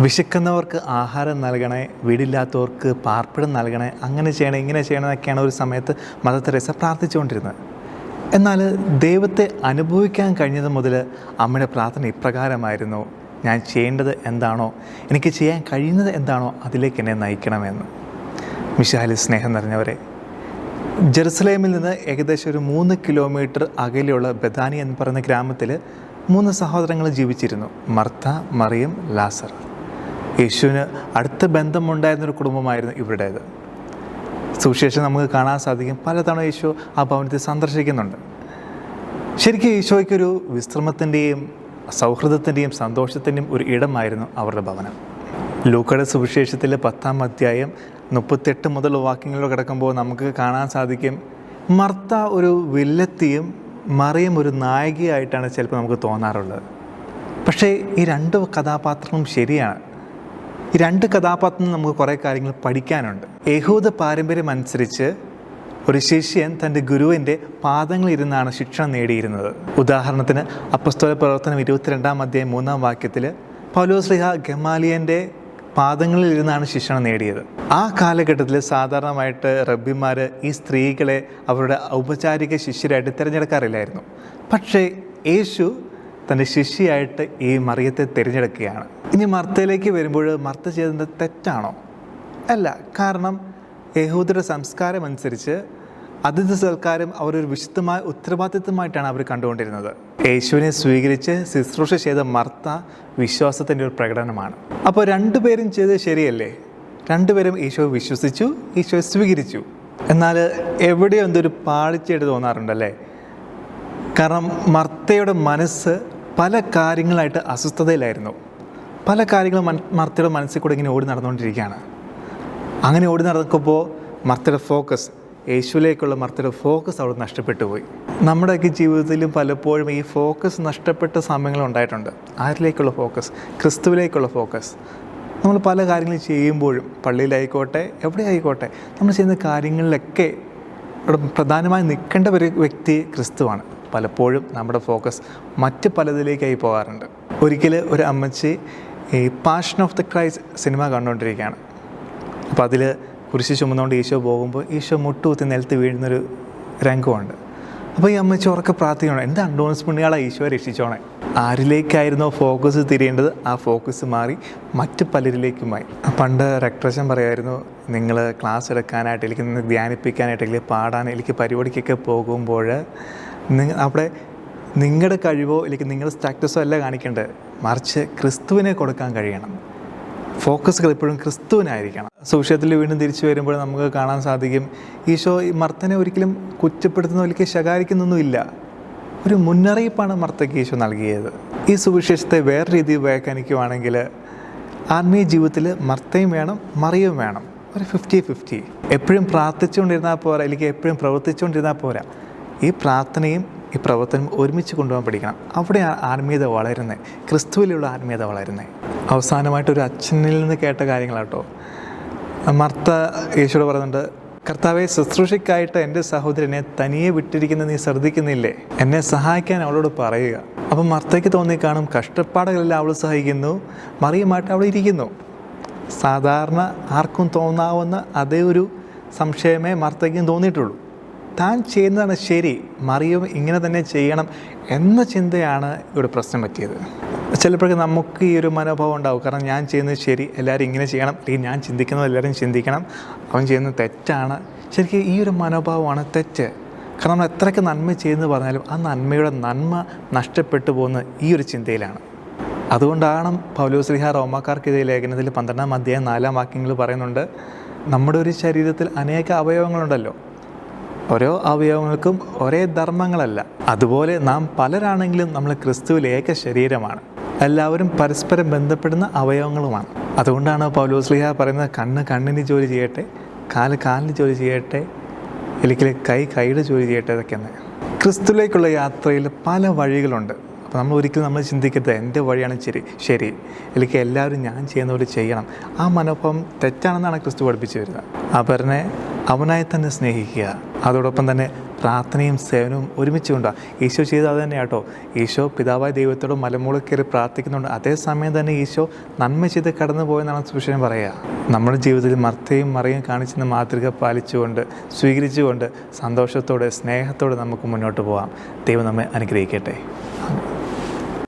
വിശക്കുന്നവർക്ക് ആഹാരം നൽകണേ, വീടില്ലാത്തവർക്ക് പാർപ്പിടം നൽകണേ, അങ്ങനെ ചെയ്യണേ ഇങ്ങനെ ചെയ്യണം എന്നൊക്കെയാണ് ഒരു സമയത്ത് മദർ തെരേസ പ്രാർത്ഥിച്ചുകൊണ്ടിരുന്നത്. എന്നാൽ ദൈവത്തെ അനുഭവിക്കാൻ കഴിഞ്ഞത് മുതൽ അമ്മയുടെ പ്രാർത്ഥന ഇപ്രകാരമായിരുന്നു: ഞാൻ ചെയ്യേണ്ടത് എന്താണോ, എനിക്ക് ചെയ്യാൻ കഴിയുന്നത് എന്താണോ അതിലേക്ക് എന്നെ നയിക്കണമെന്ന്. മിശിഹായിൽ സ്നേഹം നിറഞ്ഞവരെ, ജെറുസലേമിൽ നിന്ന് ഏകദേശം ഒരു 3 കിലോമീറ്റർ അകലെയുള്ള ബെഥാനി എന്ന് പറയുന്ന ഗ്രാമത്തിൽ 3 സഹോദരങ്ങൾ ജീവിച്ചിരുന്നു: മർത്ത, മറിയം, ലാസർ. യേശുവിന് അടുത്ത ബന്ധമുണ്ടായിരുന്നൊരു കുടുംബമായിരുന്നു ഇവരുടേത്. സുവിശേഷം നമുക്ക് കാണാൻ സാധിക്കും, പലതവണ യേശു ആ ഭവനത്തിൽ സന്ദർശിക്കുന്നുണ്ട്. ശരിക്കും ഈശോയ്ക്കൊരു വിശ്രമത്തിൻ്റെയും സൗഹൃദത്തിൻ്റെയും സന്തോഷത്തിൻ്റെയും ഒരു ഇടമായിരുന്നു അവരുടെ ഭവനം. ലൂക്കയുടെ സുവിശേഷത്തിൽ 10-ാം അധ്യായം 38 മുതൽ വാക്യങ്ങളിലൂടെ കിടക്കുമ്പോൾ നമുക്ക് കാണാൻ സാധിക്കും, മർത്ത ഒരു വില്ലത്തിയും മറിയം ഒരു നായികയായിട്ടാണ് ചിലപ്പോൾ നമുക്ക് തോന്നാറുള്ളത്. പക്ഷേ ഈ 2 കഥാപാത്രങ്ങളും ശരിയാണ്. ഈ 2 കഥാപാത്രങ്ങളും നമുക്ക് കുറേ കാര്യങ്ങൾ പഠിക്കാനുണ്ട്. യഹൂദ പാരമ്പര്യം അനുസരിച്ച് ഒരു ശിഷ്യൻ തൻ്റെ ഗുരുവിൻ്റെ പാദങ്ങളിലിരുന്നാണ് ശിക്ഷണം നേടിയിരുന്നത്. ഉദാഹരണത്തിന് അപ്പസ്തോല പ്രവർത്തനം 22-ാം അധ്യായം 3-ാം വാക്യത്തിൽ പൗലോസ്ലീഹ ഗമാലിയൻ്റെ പാദങ്ങളിലിരുന്നാണ് ശിക്ഷണം നേടിയത്. ആ കാലഘട്ടത്തിൽ സാധാരണമായിട്ട് റബ്ബിമാർ ഈ സ്ത്രീകളെ അവരുടെ ഔപചാരിക ശിഷ്യരായിട്ട് തിരഞ്ഞെടുക്കാറില്ലായിരുന്നു. പക്ഷേ യേശു തൻ്റെ ശിഷ്യയായിട്ട് ഈ മറിയത്തെ തിരഞ്ഞെടുക്കുകയാണ്. ഇനി മർത്തയിലേക്ക് വരുമ്പോൾ മർത്ത ചെയ്തത് തെറ്റാണോ? അല്ല. കാരണം യഹൂദരുടെ സംസ്കാരം അനുസരിച്ച് അതിഥി സൽക്കാരം അവരൊരു വിശുദ്ധമായ ഉത്തരവാദിത്വമായിട്ടാണ് അവർ കണ്ടുകൊണ്ടിരുന്നത്. യേശുവിനെ സ്വീകരിച്ച് ശുശ്രൂഷ ചെയ്ത മർത്ത വിശ്വാസത്തിൻ്റെ ഒരു പ്രകടനമാണ്. അപ്പോൾ 2 പേരും ചെയ്തത് ശരിയല്ലേ? 2 പേരും ഈശോയെ വിശ്വസിച്ചു, ഈശോയെ സ്വീകരിച്ചു. എന്നാൽ എവിടെയോ എന്തൊരു പാളിച്ചയായിട്ട് തോന്നാറുണ്ടല്ലേ? കാരണം മർത്തയുടെ മനസ്സ് പല കാര്യങ്ങളായിട്ട് അസ്വസ്ഥതയിലായിരുന്നു. പല കാര്യങ്ങളും മർത്തയുടെ മനസ്സിൽ കൂടെ ഇങ്ങനെ ഓടി നടന്നുകൊണ്ടിരിക്കുകയാണ്. അങ്ങനെ ഓടി നടക്കുമ്പോൾ മർത്തയുടെ ഫോക്കസ്, യേശുവിലേക്കുള്ള മർത്തയുടെ ഫോക്കസ് അവിടെ നഷ്ടപ്പെട്ടു പോയി. നമ്മുടെയൊക്കെ ജീവിതത്തിലും പലപ്പോഴും ഈ ഫോക്കസ് നഷ്ടപ്പെട്ട സമയങ്ങളുണ്ടായിട്ടുണ്ട്. ആരിലേക്കുള്ള ഫോക്കസ്? ക്രിസ്തുവിലേക്കുള്ള ഫോക്കസ്. നമ്മൾ പല കാര്യങ്ങൾ ചെയ്യുമ്പോഴും, പള്ളിയിലായിക്കോട്ടെ എവിടെ ആയിക്കോട്ടെ, നമ്മൾ ചെയ്യുന്ന കാര്യങ്ങളിലൊക്കെ ഇവിടെ പ്രധാനമായി നിൽക്കേണ്ട ഒരു വ്യക്തി ക്രിസ്തുവാണ്. പലപ്പോഴും നമ്മുടെ ഫോക്കസ് മറ്റ് പലതിലേക്കായി പോകാറുണ്ട്. ഒരിക്കൽ ഒരു അമ്മച്ചി ഈ passion of the Christ cinema കണ്ടുകൊണ്ടിരിക്കുകയാണ്. അപ്പോൾ അതിൽ കുരിശ് ചുമന്നുകൊണ്ട് ഈശോ പോകുമ്പോൾ ഈശോ മുട്ടുകുത്തി നിലത്ത് വീഴുന്നൊരു രംഗമുണ്ട്. അപ്പോൾ ഈ അമ്മച്ചി ഉറക്കെ പ്രാർത്ഥിക്കണം, എൻ്റെ അണ്ടോൺസ് പുണ്യാളെ ഈശോയെ രക്ഷിച്ചോണേ. ആരിലേക്കായിരുന്നോ ഫോക്കസ് തിരിയേണ്ടത് ആ ഫോക്കസ് മാറി മറ്റ് പലരിലേക്കുമായി. പണ്ട് റെക്ടറേഷൻ പറയുമായിരുന്നു, നിങ്ങൾ ക്ലാസ് എടുക്കാനായിട്ട്, എനിക്ക് നിന്ന് ധ്യാനിപ്പിക്കാനായിട്ട്, അല്ലെങ്കിൽ പാടാൻ, എനിക്ക് പരിപാടിക്കൊക്കെ പോകുമ്പോൾ അവിടെ നിങ്ങളുടെ കഴിവോ അല്ലെങ്കിൽ നിങ്ങളുടെ സ്റ്റാറ്റസോ അല്ല കാണിക്കേണ്ടത്, മറിച്ച് ക്രിസ്തുവിനെ കൊടുക്കാൻ കഴിയണം. ഫോക്കസുകൾ എപ്പോഴും ക്രിസ്തുവിനായിരിക്കണം. സുവിശേഷത്തിൽ വീണ്ടും തിരിച്ചു വരുമ്പോൾ നമുക്ക് കാണാൻ സാധിക്കും, ഈശോ ഈ മർത്തനെ ഒരിക്കലും കുറ്റപ്പെടുത്തുന്ന, ഒരിക്കലും ശകാരിക്കുന്നൊന്നുമില്ല. ഒരു മുന്നറിയിപ്പാണ് മർത്തയ്ക്ക് ഈശോ നൽകിയത്. ഈ സുവിശേഷത്തെ വേറെ രീതിയിൽ വ്യാഖ്യാനിക്കുകയാണെങ്കിൽ ആത്മീയ ജീവിതത്തിൽ മർത്തയും വേണം, മറിയവും വേണം. ഒരു 50-50. എപ്പോഴും പ്രാർത്ഥിച്ചുകൊണ്ടിരുന്നാൽ പോരാ, അല്ലെങ്കിൽ എപ്പോഴും പ്രവർത്തിച്ചുകൊണ്ടിരുന്നാൽ പോരാ. ഈ പ്രാർത്ഥനയും ഈ പ്രവർത്തനം ഒരുമിച്ച് കൊണ്ടുപോകാൻ പഠിക്കണം. അവിടെയാണ് ആത്മീയത വളരുന്നത്, ക്രിസ്തുവിലുള്ള ആത്മീയത വളരുന്നത്. അവസാനമായിട്ടൊരു അച്ഛനിൽ നിന്ന് കേട്ട കാര്യങ്ങളാട്ടോ. മർത്ത യേശുവോട് പറയുന്നുണ്ട്, കർത്താവെ, ശുശ്രൂഷയ്ക്കായിട്ട് എൻ്റെ സഹോദരനെ തനിയെ വിട്ടിരിക്കുന്നത് നീ ശ്രദ്ധിക്കുന്നില്ലേ? എന്നെ സഹായിക്കാൻ അവളോട് പറയുക. അപ്പം മർത്തയ്ക്ക് തോന്നിക്കാണും, കഷ്ടപ്പാടുകളെല്ലാം അവൾ സഹിക്കുന്നു, മറിയുമായിട്ട് അവൾ ഇരിക്കുന്നു. സാധാരണ ആർക്കും തോന്നാവുന്ന അതേ ഒരു സംശയമേ മർത്തയ്ക്കും തോന്നിയിട്ടുള്ളൂ. താൻ ചെയ്യുന്നതാണ് ശരി, മറിയം ഇങ്ങനെ തന്നെ ചെയ്യണം എന്ന ചിന്തയാണ് ഇവിടെ പ്രശ്നം പറ്റിയത്. ചിലപ്പോഴൊക്കെ നമുക്ക് ഈ ഒരു മനോഭാവം ഉണ്ടാവും, കാരണം ഞാൻ ചെയ്യുന്നത് ശരി, എല്ലാവരും ഇങ്ങനെ ചെയ്യണം, അല്ലെങ്കിൽ ഞാൻ ചിന്തിക്കുന്നത് എല്ലാവരും ചിന്തിക്കണം, അവൻ ചെയ്യുന്നത് തെറ്റാണ്. ശരിക്കും ഈ ഒരു മനോഭാവമാണ് തെറ്റ്. കാരണം നമ്മൾ എത്രയൊക്കെ നന്മ ചെയ്യുന്നത് പറഞ്ഞാലും ആ നന്മയുടെ നന്മ നഷ്ടപ്പെട്ടു പോകുന്ന ഈ ഒരു ചിന്തയിലാണ്. അതുകൊണ്ടാണ് പൗലോസ്ലീഹ റോമാക്കാർക്കെതിരെ ലേഖനത്തിൽ 12-ാം അധ്യായം 4-ാം വാക്യങ്ങൾ പറയുന്നുണ്ട്, നമ്മുടെ ഒരു ശരീരത്തിൽ അനേക അവയവങ്ങളുണ്ടല്ലോ, ഓരോ അവയവങ്ങൾക്കും ഒരേ ധർമ്മങ്ങളല്ല. അതുപോലെ നാം പലരാണെങ്കിലും നമ്മൾ ക്രിസ്തുവിൽ ഏക ശരീരമാണ്, എല്ലാവരും പരസ്പരം ബന്ധപ്പെടുന്ന അവയവങ്ങളുമാണ്. അതുകൊണ്ടാണ് പൗലോസ്ലീഹ പറയുന്നത്, കണ്ണ് കണ്ണിന് ജോലി ചെയ്യട്ടെ, കാല് കാലിന് ജോലി ചെയ്യട്ടെ, അല്ലെങ്കിൽ കൈ കൈയുടെ ജോലി ചെയ്യട്ടെ. ഇതൊക്കെയാണ് ക്രിസ്തുവിലേക്കുള്ള യാത്രയിൽ പല വഴികളുണ്ട്. അപ്പോൾ നമ്മൾ ഒരിക്കലും ചിന്തിക്കരുത് എൻ്റെ വഴിയാണ് ശരി, അല്ലെങ്കിൽ എല്ലാവരും ഞാൻ ചെയ്യുന്ന പോലെ ചെയ്യണം. ആ മനോഭാവം തെറ്റാണെന്നാണ് ക്രിസ്തു പഠിപ്പിച്ചു വരുന്നത്. അവനെ അവനായി തന്നെ സ്നേഹിക്കുക, അതോടൊപ്പം തന്നെ പ്രാർത്ഥനയും സേവനവും ഒരുമിച്ച് കൊണ്ടാണ്. ഈശോ ചെയ്തത് അത് തന്നെയാണ് കേട്ടോ. ഈശോ പിതാവായ ദൈവത്തോട് മലമുകളിൽ കയറി പ്രാർത്ഥിക്കുന്നുണ്ട്. അതേസമയം തന്നെ ഈശോ നന്മ ചെയ്ത് കടന്നു പോയെന്നാണ് സുവിശേഷം പറയുക. നമ്മുടെ ജീവിതത്തിൽ മർത്തയും മറിയും കാണിച്ചെന്ന മാതൃക പാലിച്ചുകൊണ്ട് സ്വീകരിച്ചുകൊണ്ട് സന്തോഷത്തോടെ സ്നേഹത്തോടെ നമുക്ക് മുന്നോട്ട് പോകാം. ദൈവം നമ്മെ അനുഗ്രഹിക്കട്ടെ.